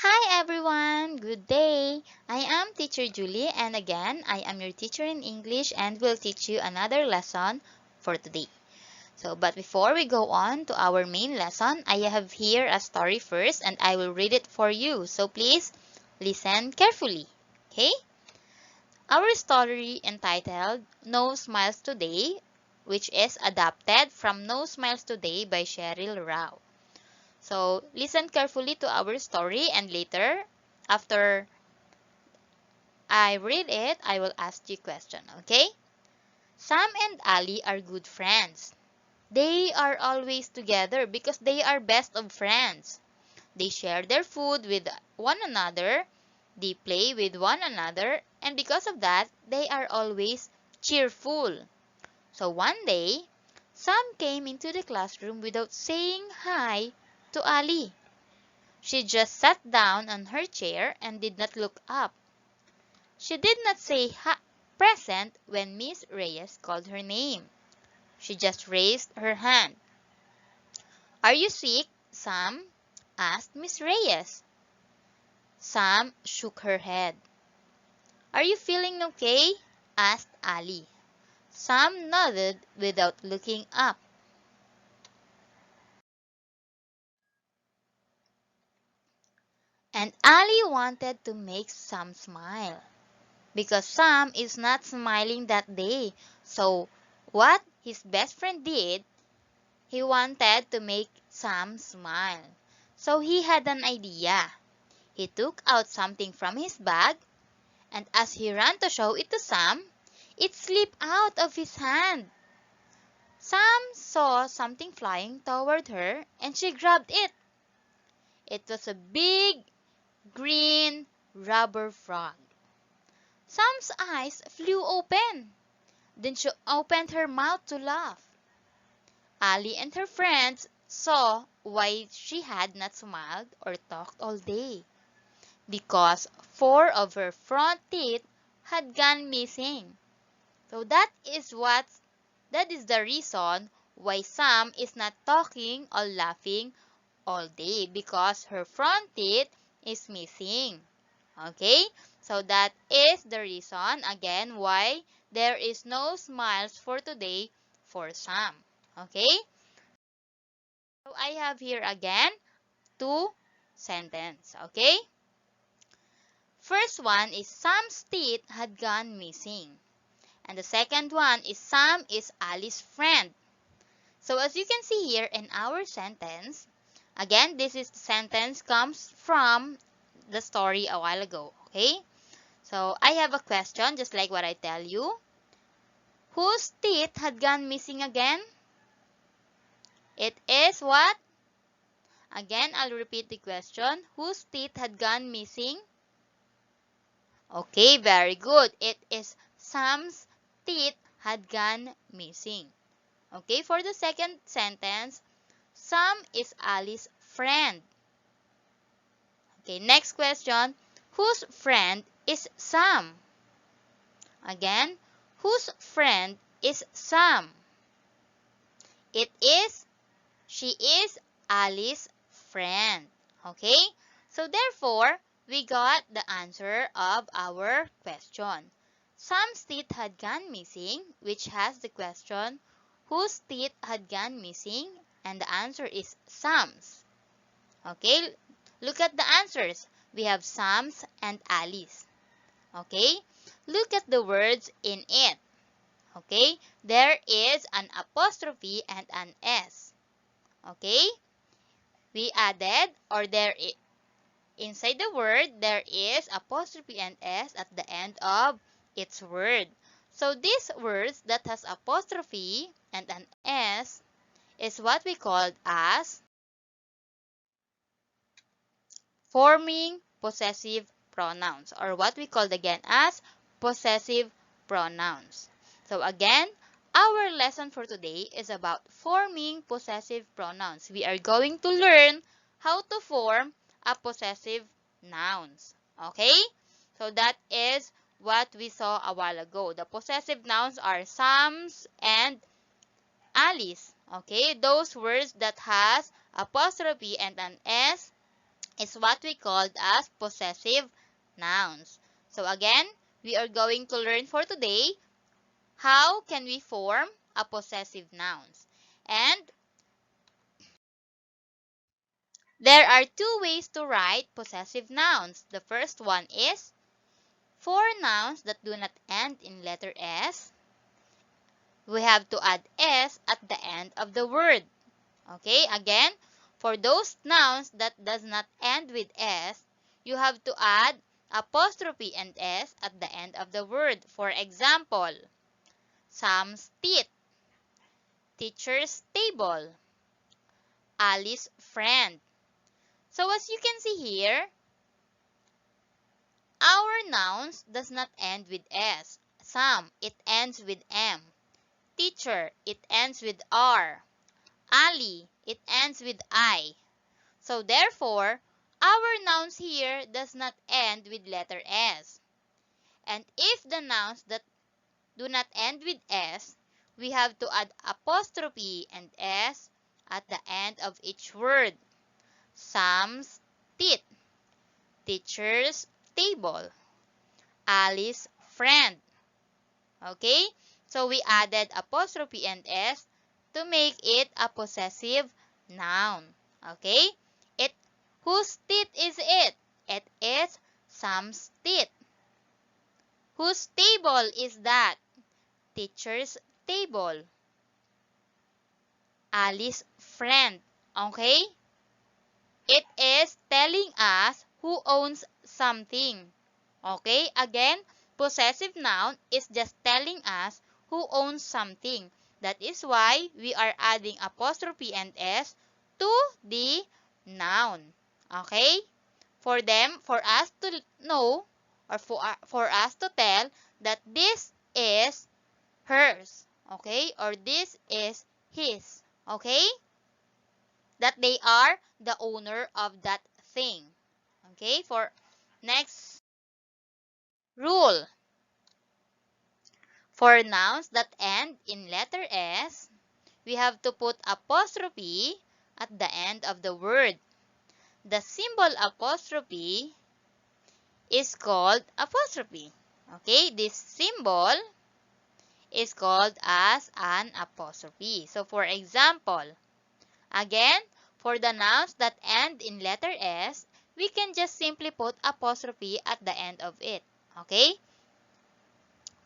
Hi everyone, good day. I am Teacher Julie and again I am your teacher in English and will teach you another lesson for today. But before we go on to our main lesson, I have here a story first and I will read it for you. So please listen carefully. Okay? Our story entitled No Smiles Today, which is adapted from No Smiles Today by Cheryl Rao. So listen carefully to our story and later, after I read it, I will ask you a question, okay? Sam and Ali are good friends. They are always together because they are best of friends. They share their food with one another, they play with one another, and because of that, they are always cheerful. So one day, Sam came into the classroom without saying hi to Ali. She just sat down on her chair and did not look up. She did not say present when Miss Reyes called her name. She just raised her hand. Are you sick, Sam? Asked Miss Reyes. Sam shook her head. Are you feeling okay? Asked Ali. Sam nodded without looking up. And Ali wanted to make Sam smile. Because Sam is not smiling that day. So, what his best friend did, he wanted to make Sam smile. So he had an idea. He took out something from his bag, and as he ran to show it to Sam, it slipped out of his hand. Sam saw something flying toward her, and she grabbed it. It was a big, green rubber frog. Sam's eyes flew open. Then she opened her mouth to laugh. Ali and her friends saw why she had not smiled or talked all day. Because four of her front teeth had gone missing. So that is the reason why Sam is not talking or laughing all day because her front teeth is missing. Okay? So that is the reason again why there is no smiles for today for Sam. Okay? So I have here again two sentences. Okay? First one is Sam's teeth had gone missing. And the second one is Sam is Ali's friend. So as you can see here in our sentence, again this is the sentence comes from the story a while ago. Okay? So I have a question just like what I tell you. Whose teeth had gone missing again? It is what? Again, I'll repeat the question. Whose teeth had gone missing? Okay, very good. It is Sam's teeth had gone missing. Okay, for the second sentence, Sam is Ali's friend. Okay, next question. Whose friend is Sam? Again, whose friend is Sam? She is Ali's friend. Okay? So therefore, we got the answer of our question. Sam's teeth had gone missing, which has the question, whose teeth had gone missing? And the answer is Sam's. Okay? Look at the answers. We have Sam's and Ali's. Okay? Look at the words in it. Okay? There is an apostrophe and an S. Okay? We added or inside the word there is apostrophe and S at the end of its word. So these words that has apostrophe and an S is what we called as forming possessive pronouns or what we called again as possessive pronouns. So again, our lesson for today is about forming possessive pronouns. We are going to learn how to form a possessive nouns. Okay? So that is what we saw a while ago. The possessive nouns are Sam's and Ali's. Okay? Those words that has apostrophe and an S is what we called as possessive nouns. So again, we are going to learn for today how can we form a possessive nouns. And there are two ways to write possessive nouns. The first one is for nouns that do not end in letter S, we have to add S at the end of the word. Okay, again, for those nouns that does not end with S, you have to add apostrophe and S at the end of the word. For example, Sam's teeth, teacher's table, Alice's friend. So as you can see here, our nouns does not end with S. Sam, it ends with M. Teacher, it ends with R. Ali, it ends with I. So therefore, our nouns here does not end with letter S. And if the nouns that do not end with S, we have to add apostrophe and S at the end of each word. Sam's teeth, teacher's table, Alice's friend. Okay? So we added apostrophe and S to make it a possessive noun. Okay? It Whose teeth is it? It is Sam's teeth. Whose table is that? Teacher's table. Alice's friend. Okay? It is telling us who owns something. Okay? Again, possessive noun is just telling us who owns something. That is why we are adding apostrophe and S to the noun. Okay? For us to know or for us to tell that this is hers. Okay? Or this is his. Okay? That they are the owner of that thing. Okay? For next rule. For nouns that end in letter S, we have to put apostrophe at the end of the word. The symbol apostrophe is called apostrophe. Okay, this symbol is called as an apostrophe. So for example, again, for the nouns that end in letter S, we can just simply put apostrophe at the end of it. Okay?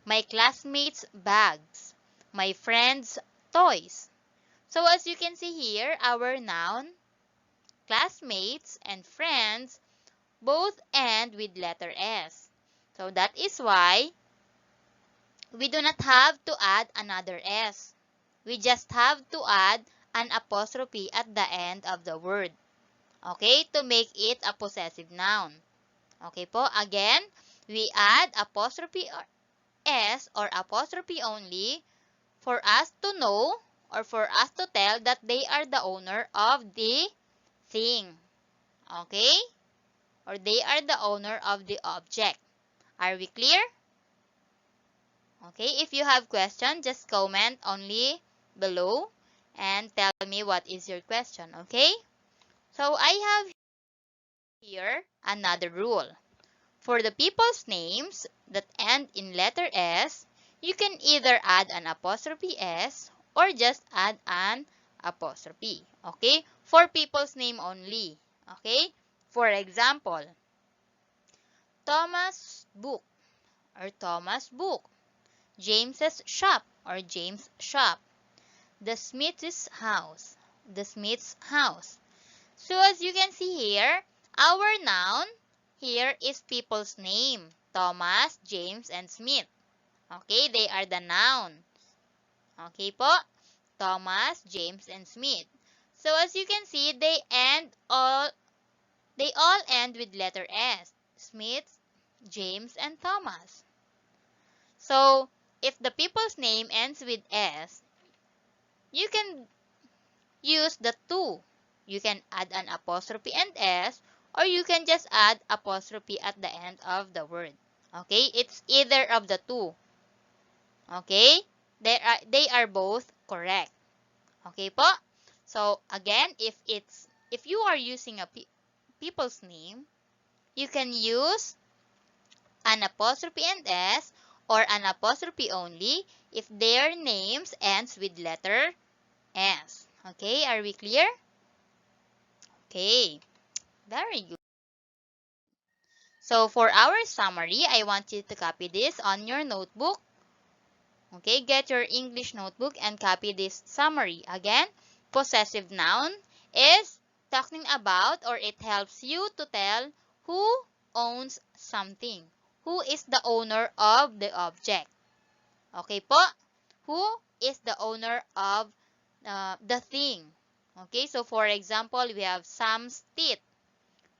My classmates' bags, my friends' toys. So as you can see here, our noun, classmates, and friends both end with letter S. So that is why we do not have to add another S. We just have to add an apostrophe at the end of the word. Okay, to make it a possessive noun. Okay po, again, we add apostrophe or S or apostrophe only for us to know or for us to tell that they are the owner of the thing. Okay? Or they are the owner of the object. Are we clear? Okay, if you have question, just comment only below and tell me what is your question, okay? So I have here another rule. For the people's names that end in letter S, you can either add an apostrophe S or just add an apostrophe. Okay? For people's name only. Okay? For example, Thomas' book or Thomas' book. James's shop or James' shop. The Smith's house. The Smith's house. So as you can see here, our noun here is people's name. Thomas, James, and Smith. Okay, they are the noun. Okay po? Thomas, James, and Smith. So as you can see, they all end with letter S. Smith, James, and Thomas. So if the people's name ends with S, you can use the two. You can add an apostrophe and S, or you can just add apostrophe at the end of the word. Okay? It's either of the two. Okay? They are both correct. Okay po? So again, if you are using a people's name, you can use an apostrophe and S or an apostrophe only if their names ends with letter S. Okay, are we clear? Okay, very good. So for our summary, I want you to copy this on your notebook. Okay, get your English notebook and copy this summary. Again, possessive noun is talking about or it helps you to tell who owns something. Who is the owner of the object? Okay po? Who is the owner of the thing? Okay, so for example, we have Sam's teeth,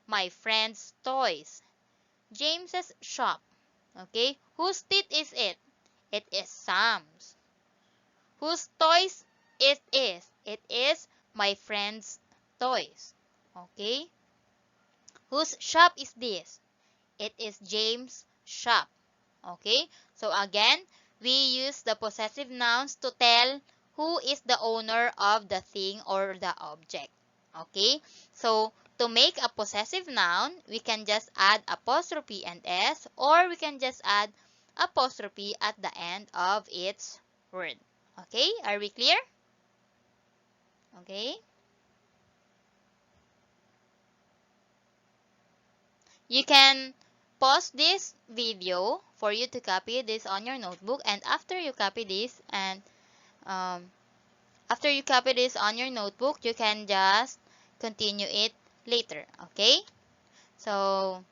my friend's toys, James's shop. Okay, whose teeth is it? It is Sam's. Whose toys it is? It is my friend's toys. Okay, whose shop is this? It is James' shop. Okay, so again, we use the possessive nouns to tell who is the owner of the thing or the object. Okay, so to make a possessive noun, we can just add apostrophe and S, or we can just add apostrophe at the end of its word. Okay, are we clear? Okay, you can pause this video for you to copy this on your notebook, and after you copy this and um, after you copy this on your notebook, you can just continue it later. Okay, so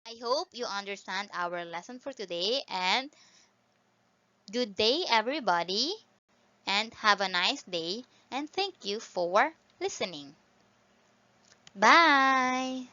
I hope you understand our lesson for today, and good day everybody, and have a nice day, and thank you for listening. Bye.